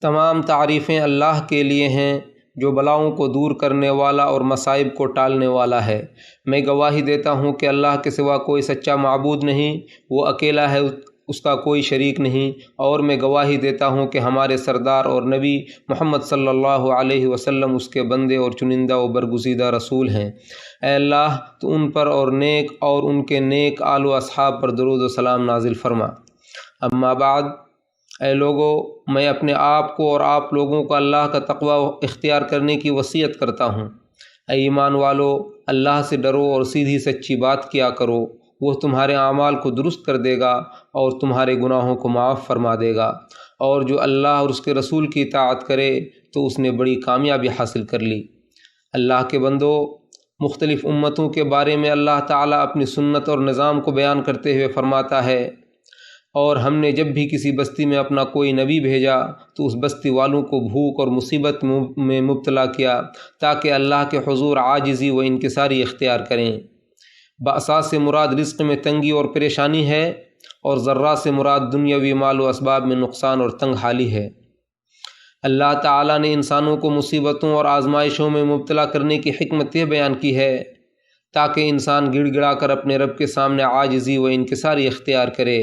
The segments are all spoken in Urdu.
تمام تعریفیں اللہ کے لیے ہیں جو بلاؤں کو دور کرنے والا اور مصائب کو ٹالنے والا ہے۔ میں گواہی دیتا ہوں کہ اللہ کے سوا کوئی سچا معبود نہیں، وہ اکیلا ہے، اس کا کوئی شریک نہیں، اور میں گواہی دیتا ہوں کہ ہمارے سردار اور نبی محمد صلی اللہ علیہ وسلم اس کے بندے اور چنندہ و برگزیدہ رسول ہیں۔ اے اللہ تو ان پر اور ان کے نیک آل و اصحاب پر درود و سلام نازل فرما۔ اما بعد، اے لوگو، میں اپنے آپ کو اور آپ لوگوں کو اللہ کا تقوی اختیار کرنے کی وصیت کرتا ہوں۔ اے ایمان والو، اللہ سے ڈرو اور سیدھی سچی بات کیا کرو، وہ تمہارے اعمال کو درست کر دے گا اور تمہارے گناہوں کو معاف فرما دے گا، اور جو اللہ اور اس کے رسول کی اطاعت کرے تو اس نے بڑی کامیابی حاصل کر لی۔ اللہ کے بندو، مختلف امتوں کے بارے میں اللہ تعالیٰ اپنی سنت اور نظام کو بیان کرتے ہوئے فرماتا ہے، اور ہم نے جب بھی کسی بستی میں اپنا کوئی نبی بھیجا تو اس بستی والوں کو بھوک اور مصیبت میں مبتلا کیا تاکہ اللہ کے حضور عاجزی و انکساری اختیار کریں۔ بأسا سے مراد رزق میں تنگی اور پریشانی ہے، اور ضرہ سے مراد دنیاوی مال و اسباب میں نقصان اور تنگ حالی ہے۔ اللہ تعالیٰ نے انسانوں کو مصیبتوں اور آزمائشوں میں مبتلا کرنے کی حکمت یہ بیان کی ہے تاکہ انسان گڑ گڑا کر اپنے رب کے سامنے عاجزی و انکساری اختیار کرے،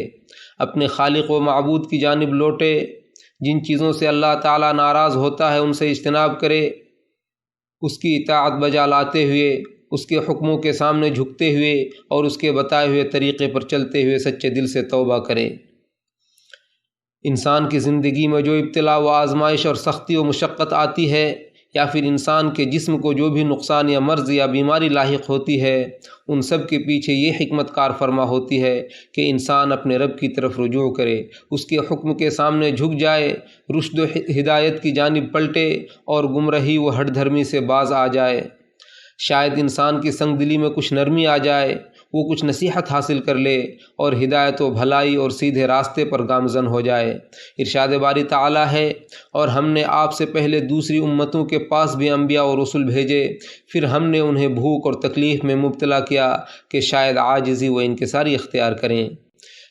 اپنے خالق و معبود کی جانب لوٹے، جن چیزوں سے اللہ تعالیٰ ناراض ہوتا ہے ان سے اجتناب کرے، اس کی اطاعت بجا لاتے ہوئے، اس کے حکموں کے سامنے جھکتے ہوئے اور اس کے بتائے ہوئے طریقے پر چلتے ہوئے سچے دل سے توبہ کرے۔ انسان کی زندگی میں جو ابتلا و آزمائش اور سختی و مشقت آتی ہے، یا پھر انسان کے جسم کو جو بھی نقصان یا مرض یا بیماری لاحق ہوتی ہے، ان سب کے پیچھے یہ حکمت کار فرما ہوتی ہے کہ انسان اپنے رب کی طرف رجوع کرے، اس کے حکم کے سامنے جھک جائے، رشد و ہدایت کی جانب پلٹے اور گمراہی و ہٹ دھرمی سے باز آ جائے۔ شاید انسان کی سنگ دلی میں کچھ نرمی آ جائے، وہ کچھ نصیحت حاصل کر لے اور ہدایت و بھلائی اور سیدھے راستے پر گامزن ہو جائے۔ ارشاد باری تعالیٰ ہے، اور ہم نے آپ سے پہلے دوسری امتوں کے پاس بھی انبیاء اور رسل بھیجے، پھر ہم نے انہیں بھوک اور تکلیف میں مبتلا کیا کہ شاید عاجزی و انکساری اختیار کریں۔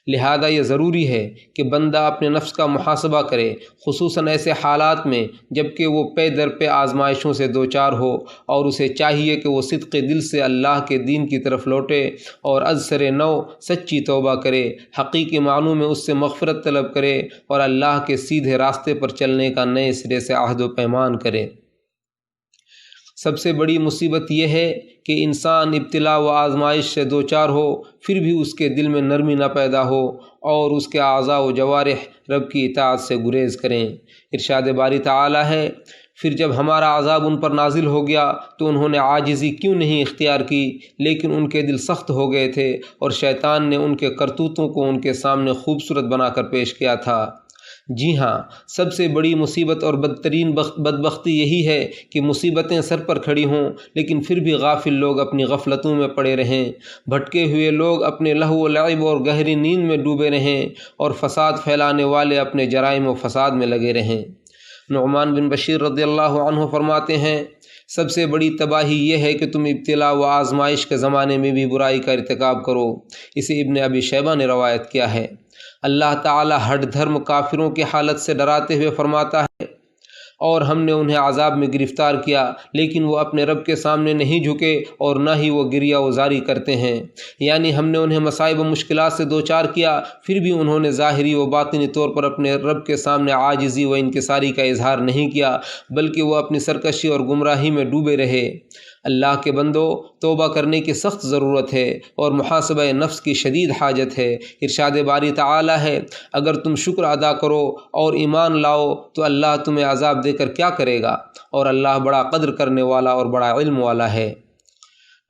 لہذا یہ ضروری ہے کہ بندہ اپنے نفس کا محاسبہ کرے، خصوصاً ایسے حالات میں جب کہ وہ پے در پہ آزمائشوں سے دوچار ہو، اور اسے چاہیے کہ وہ صدق دل سے اللہ کے دین کی طرف لوٹے اور از سر نو سچی توبہ کرے، حقیقی معنوں میں اس سے مغفرت طلب کرے اور اللہ کے سیدھے راستے پر چلنے کا نئے سرے سے عہد و پیمان کرے۔ سب سے بڑی مصیبت یہ ہے کہ انسان ابتلا و آزمائش سے دوچار ہو، پھر بھی اس کے دل میں نرمی نہ پیدا ہو اور اس کے اعضاء و جوارح رب کی اطاعت سے گریز کریں۔ ارشاد باری تعالیٰ ہے، پھر جب ہمارا عذاب ان پر نازل ہو گیا تو انہوں نے عاجزی کیوں نہیں اختیار کی، لیکن ان کے دل سخت ہو گئے تھے اور شیطان نے ان کے کرتوتوں کو ان کے سامنے خوبصورت بنا کر پیش کیا تھا۔ جی ہاں، سب سے بڑی مصیبت اور بدترین بدبختی یہی ہے کہ مصیبتیں سر پر کھڑی ہوں لیکن پھر بھی غافل لوگ اپنی غفلتوں میں پڑے رہیں، بھٹکے ہوئے لوگ اپنے لہو و لعب اور گہری نیند میں ڈوبے رہیں، اور فساد پھیلانے والے اپنے جرائم و فساد میں لگے رہیں۔ نعمان بن بشیر رضی اللہ عنہ فرماتے ہیں، سب سے بڑی تباہی یہ ہے کہ تم ابتلا و آزمائش کے زمانے میں بھی برائی کا ارتکاب کرو۔ اسے ابن ابی شیبہ نے روایت کیا ہے۔ اللہ تعالیٰ ہٹ دھرم کافروں کی حالت سے ڈراتے ہوئے فرماتا ہے، اور ہم نے انہیں عذاب میں گرفتار کیا لیکن وہ اپنے رب کے سامنے نہیں جھکے اور نہ ہی وہ گریہ و زاری کرتے ہیں، یعنی ہم نے انہیں مصائب و مشکلات سے دوچار کیا، پھر بھی انہوں نے ظاہری و باطنی طور پر اپنے رب کے سامنے عاجزی و انکساری کا اظہار نہیں کیا، بلکہ وہ اپنی سرکشی اور گمراہی میں ڈوبے رہے۔ اللہ کے بندو، توبہ کرنے کی سخت ضرورت ہے اور محاسبہ نفس کی شدید حاجت ہے۔ ارشاد باری تعالیٰ ہے، اگر تم شکر ادا کرو اور ایمان لاؤ تو اللہ تمہیں عذاب دے کر کیا کرے گا، اور اللہ بڑا قدر کرنے والا اور بڑا علم والا ہے۔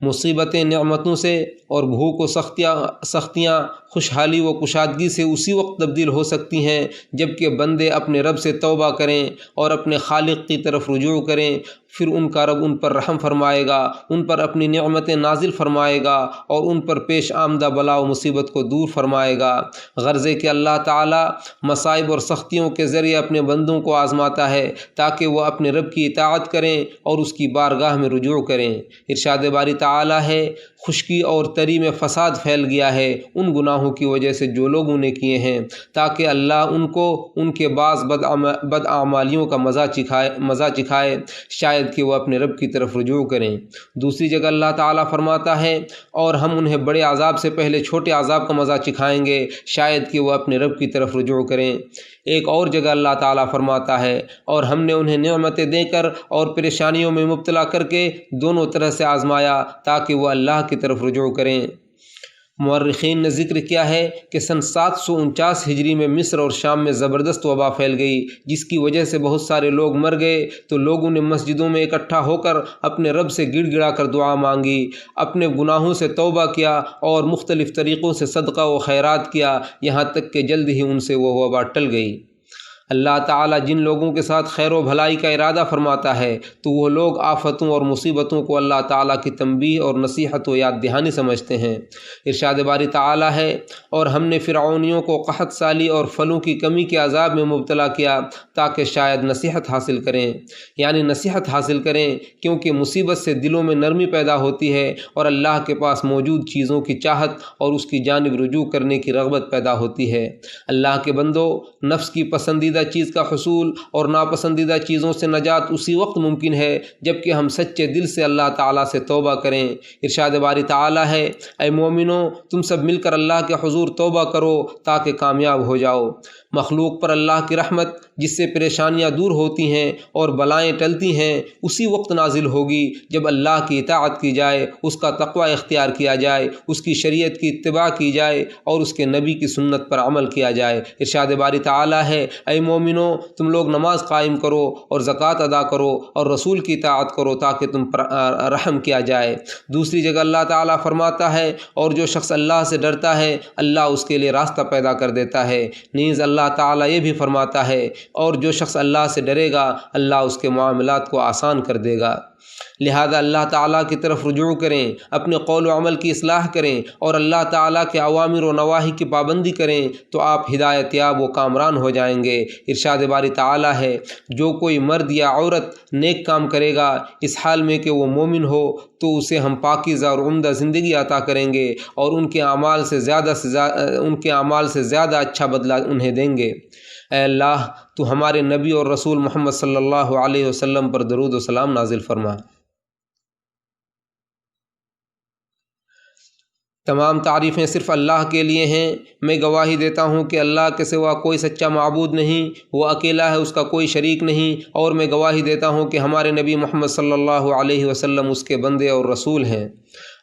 مصیبتیں نعمتوں سے اور بھوک و سختیاں خوشحالی و کشادگی سے اسی وقت تبدیل ہو سکتی ہیں جب کہ بندے اپنے رب سے توبہ کریں اور اپنے خالق کی طرف رجوع کریں، پھر ان کا رب ان پر رحم فرمائے گا، ان پر اپنی نعمتیں نازل فرمائے گا اور ان پر پیش آمدہ بلا و مصیبت کو دور فرمائے گا۔ غرض ہے کہ اللہ تعالیٰ مصائب اور سختیوں کے ذریعے اپنے بندوں کو آزماتا ہے تاکہ وہ اپنے رب کی اطاعت کریں اور اس کی بارگاہ میں رجوع کریں۔ ارشاد باری تعالیٰ تعالی ہے، خشکی اور تری میں فساد پھیل گیا ہے ان گناہوں کی وجہ سے جو لوگوں نے کیے ہیں، تاکہ اللہ ان کو ان کے بعض بد اعمالیوں کا مزہ چکھائے، شاید کہ وہ اپنے رب کی طرف رجوع کریں۔ دوسری جگہ اللہ تعالیٰ فرماتا ہے اور ہم انہیں بڑے عذاب سے پہلے چھوٹے عذاب کا مزہ چکھائیں گے، شاید کہ وہ اپنے رب کی طرف رجوع کریں۔ ایک اور جگہ اللہ تعالیٰ فرماتا ہے اور ہم نے انہیں نعمتیں دے کر اور پریشانیوں میں مبتلا کر کے دونوں طرح سے آزمایا تاکہ وہ اللہ کی طرف رجوع کریں۔ مورخین نے ذکر کیا ہے کہ سن 749 ہجری میں مصر اور شام میں زبردست وبا پھیل گئی، جس کی وجہ سے بہت سارے لوگ مر گئے، تو لوگوں نے مسجدوں میں اکٹھا ہو کر اپنے رب سے گڑ گڑا کر دعا مانگی، اپنے گناہوں سے توبہ کیا اور مختلف طریقوں سے صدقہ و خیرات کیا، یہاں تک کہ جلد ہی ان سے وہ وبا ٹل گئی۔ اللہ تعالیٰ جن لوگوں کے ساتھ خیر و بھلائی کا ارادہ فرماتا ہے تو وہ لوگ آفتوں اور مصیبتوں کو اللہ تعالیٰ کی تنبیہ اور نصیحت و یاد دہانی سمجھتے ہیں۔ ارشاد باری تعالیٰ ہے اور ہم نے فرعونیوں کو قحط سالی اور پھلوں کی کمی کے عذاب میں مبتلا کیا تاکہ شاید نصیحت حاصل کریں، یعنی نصیحت حاصل کریں، کیونکہ مصیبت سے دلوں میں نرمی پیدا ہوتی ہے اور اللہ کے پاس موجود چیزوں کی چاہت اور اس کی جانب رجوع کرنے کی رغبت پیدا ہوتی ہے۔ اللہ کے بندو، نفس کی پسندیدہ چیز کا حصول اور ناپسندیدہ چیزوں سے نجات اسی وقت ممکن ہے جب کہ ہم سچے دل سے اللہ تعالیٰ سے توبہ کریں۔ ارشاد باری تعالیٰ ہے، اے مومنو، تم سب مل کر اللہ کے حضور توبہ کرو تاکہ کامیاب ہو جاؤ۔ مخلوق پر اللہ کی رحمت جس سے پریشانیاں دور ہوتی ہیں اور بلائیں ٹلتی ہیں اسی وقت نازل ہوگی جب اللہ کی اطاعت کی جائے، اس کا تقوی اختیار کیا جائے، اس کی شریعت کی اتباع کی جائے اور اس کے نبی کی سنت پر عمل کیا جائے۔ ارشاد باری تعالیٰ ہے، اے مومنو، تم لوگ نماز قائم کرو اور زکوٰۃ ادا کرو اور رسول کی اطاعت کرو تاکہ تم پر رحم کیا جائے۔ دوسری جگہ اللہ تعالیٰ فرماتا ہے اور جو شخص اللہ سے ڈرتا ہے اللہ اس کے لیے راستہ پیدا کر دیتا ہے۔ نیز اللہ تعالیٰ یہ بھی فرماتا ہے اور جو شخص اللہ سے ڈرے گا اللہ اس کے معاملات کو آسان کر دے گا۔ لہذا اللہ تعالیٰ کی طرف رجوع کریں، اپنے قول و عمل کی اصلاح کریں اور اللہ تعالیٰ کے اوامر و نواہی کی پابندی کریں تو آپ ہدایت یاب و کامران ہو جائیں گے۔ ارشاد باری تعالیٰ ہے، جو کوئی مرد یا عورت نیک کام کرے گا اس حال میں کہ وہ مومن ہو تو اسے ہم پاکیزہ اور عمدہ زندگی عطا کریں گے اور ان کے اعمال سے زیادہ اچھا بدلہ انہیں دیں گے۔ اے اللہ، تو ہمارے نبی اور رسول محمد صلی اللہ علیہ وسلم پر درود و سلام نازل فرما۔ تمام تعریفیں صرف اللہ کے لیے ہیں۔ میں گواہی دیتا ہوں کہ اللہ کے سوا کوئی سچا معبود نہیں، وہ اکیلا ہے، اس کا کوئی شریک نہیں، اور میں گواہی دیتا ہوں کہ ہمارے نبی محمد صلی اللہ علیہ وسلم اس کے بندے اور رسول ہیں۔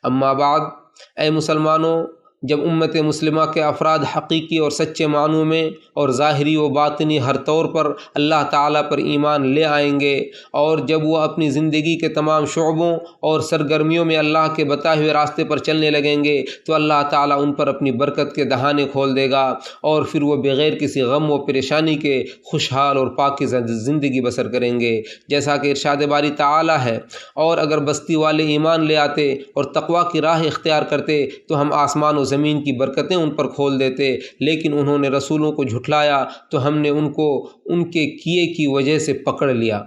اما بعد، اے مسلمانوں، جب امت مسلمہ کے افراد حقیقی اور سچے معنوں میں اور ظاہری و باطنی ہر طور پر اللہ تعالیٰ پر ایمان لے آئیں گے اور جب وہ اپنی زندگی کے تمام شعبوں اور سرگرمیوں میں اللہ کے بتائے ہوئے راستے پر چلنے لگیں گے تو اللہ تعالیٰ ان پر اپنی برکت کے دہانے کھول دے گا اور پھر وہ بغیر کسی غم و پریشانی کے خوشحال اور پاکیزہ زندگی بسر کریں گے۔ جیسا کہ ارشاد باری تعالیٰ ہے، اور اگر بستی والے ایمان لے آتے اور تقوی کی راہ اختیار کرتے تو ہم آسمان و زمین کی برکتیں ان پر کھول دیتے، لیکن انہوں نے رسولوں کو جھٹلایا تو ہم نے ان کو ان کے کیے کی وجہ سے پکڑ لیا۔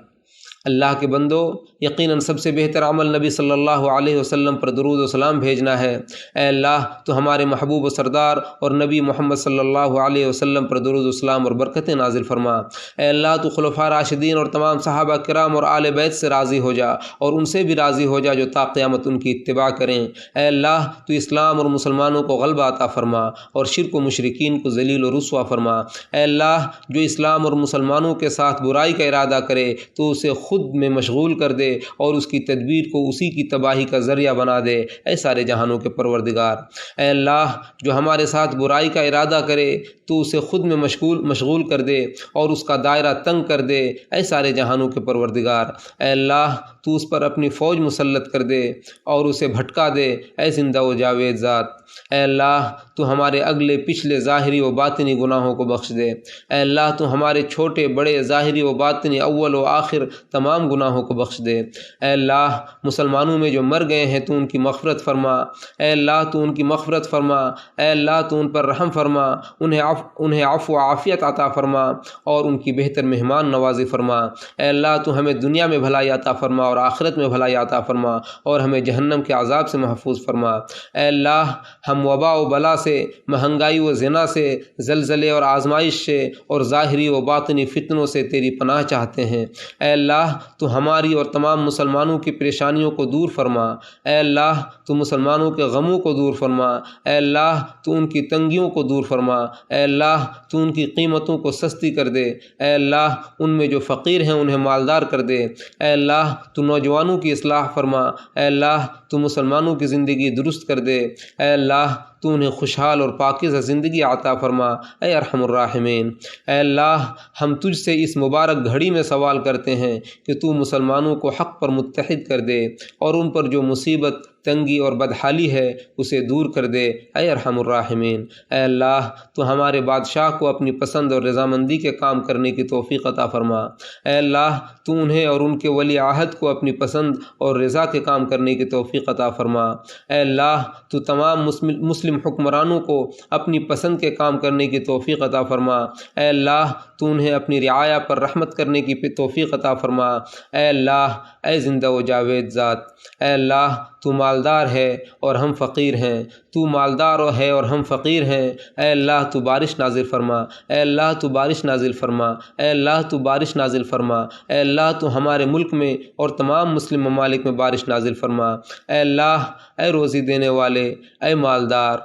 اللہ کے بندو، یقیناً سب سے بہتر عمل نبی صلی اللہ علیہ وسلم پر درود و سلام بھیجنا ہے۔ اے اللہ، تو ہمارے محبوب و سردار اور نبی محمد صلی اللہ علیہ وسلم پر درود و سلام اور برکتیں نازل فرما۔ اے اللہ، تو خلفاء راشدین اور تمام صحابہ کرام اور آل بیت سے راضی ہو جا اور ان سے بھی راضی ہو جا جو تا قیامت ان کی اتباع کریں۔ اے اللہ، تو اسلام اور مسلمانوں کو غلبہ عطا فرما اور شرک و مشرکین کو ذلیل و رسوا فرما۔ اے اللہ، جو اسلام اور مسلمانوں کے ساتھ برائی کا ارادہ کرے تو اسے خود میں مشغول کر دے اور اس کی تدبیر کو اسی کی تباہی کا ذریعہ بنا دے۔ اے سارے جہانوں کے پروردگار، اے اللہ، جو ہمارے ساتھ برائی کا ارادہ کرے تو اسے خود میں مشغول کر دے اور اس کا دائرہ تنگ کر دے۔ اے سارے جہانوں کے پروردگار، اے اللہ، تو اس پر اپنی فوج مسلط کر دے اور اسے بھٹکا دے۔ اے زندہ و جاوید ذات، اے اللہ، تو ہمارے اگلے پچھلے ظاہری و باطنی گناہوں کو بخش دے۔ اے اللہ، تو ہمارے چھوٹے بڑے ظاہری و باطنی اول و آخر تمام گناہوں کو بخش دے۔ اے اللہ مسلمانوں میں جو مر گئے ہیں تو ان کی مغفرت فرما، اے اللہ تو ان کی مغفرت فرما، اے اللہ تو ان پر رحم فرما، انہیں عفو و عافیت عطا فرما اور ان کی بہتر مہمان نوازی فرما۔ اے اللہ تو ہمیں دنیا میں بھلائی عطا فرما اور آخرت میں بھلائی عطا فرما اور ہمیں جہنم کے عذاب سے محفوظ فرما۔ اے اللہ ہم وبا و بلا سے، مہنگائی و زنا سے، زلزلے اور آزمائش سے اور ظاہری و باطنی فتنوں سے تیری پناہ چاہتے ہیں۔ اے اللہ تو ہماری اور تمام مسلمانوں کی پریشانیوں کو دور فرما۔ اے اللہ تو مسلمانوں کے غموں کو دور فرما۔ اے اللہ تو ان کی تنگیوں کو دور فرما۔ اے اللہ تو ان کی قیمتوں کو سستی کر دے۔ اے اللہ ان میں جو فقیر ہیں انہیں مالدار کر دے۔ اے اللہ تو نوجوانوں کی اصلاح فرما۔ اے اللہ تو مسلمانوں کی زندگی درست کر دے۔ اے اللہ تو انہیں خوشحال اور پاکیزہ زندگی عطا فرما۔ اے ارحم الراحمین، اے اللہ ہم تجھ سے اس مبارک گھڑی میں سوال کرتے ہیں کہ تو مسلمانوں کو حق پر متحد کر دے اور ان پر جو مصیبت، تنگی اور بدحالی ہے اسے دور کر دے۔ اے ارحم الراحمین، اے اللہ تو ہمارے بادشاہ کو اپنی پسند اور رضامندی کے کام کرنے کی توفیق عطا فرما۔ اے اللہ تو انہیں اور ان کے ولی عہد کو اپنی پسند اور رضا کے کام کرنے کی توفیق عطا فرما۔ اے اللہ تو تمام مسلم حکمرانوں کو اپنی پسند کے کام کرنے کی توفیق عطا فرما۔ اے اللہ تو انہیں اپنی رعایا پر رحمت کرنے کی توفیق عطا فرما۔ اے اللہ اے زندہ و جاوید ذات، اے اللہ تو مالدار ہے اور ہم فقیر ہیں، تو مالدار ہے اور ہم فقیر ہیں۔ اے اللہ تو بارش نازل فرما، اے اللہ تو بارش نازل فرما، اے اللہ تو بارش نازل فرما، اے اللہ تو ہمارے ملک میں اور تمام مسلم ممالک میں بارش نازل فرما۔ اے اللہ اے روزی دینے والے، اے مالدار،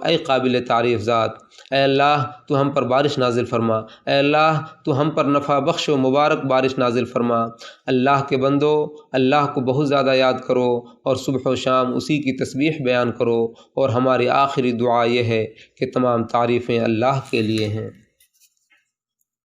اے قابل تعریف ذات، اے اللہ تو ہم پر بارش نازل فرما۔ اے اللہ تو ہم پر نفع بخش و مبارک بارش نازل فرما۔ اللہ کے بندو، اللہ کو بہت زیادہ یاد کرو اور صبح و شام اسی کی تسبیح بیان کرو، اور ہماری آخری دعا یہ ہے کہ تمام تعریفیں اللہ کے لیے ہیں۔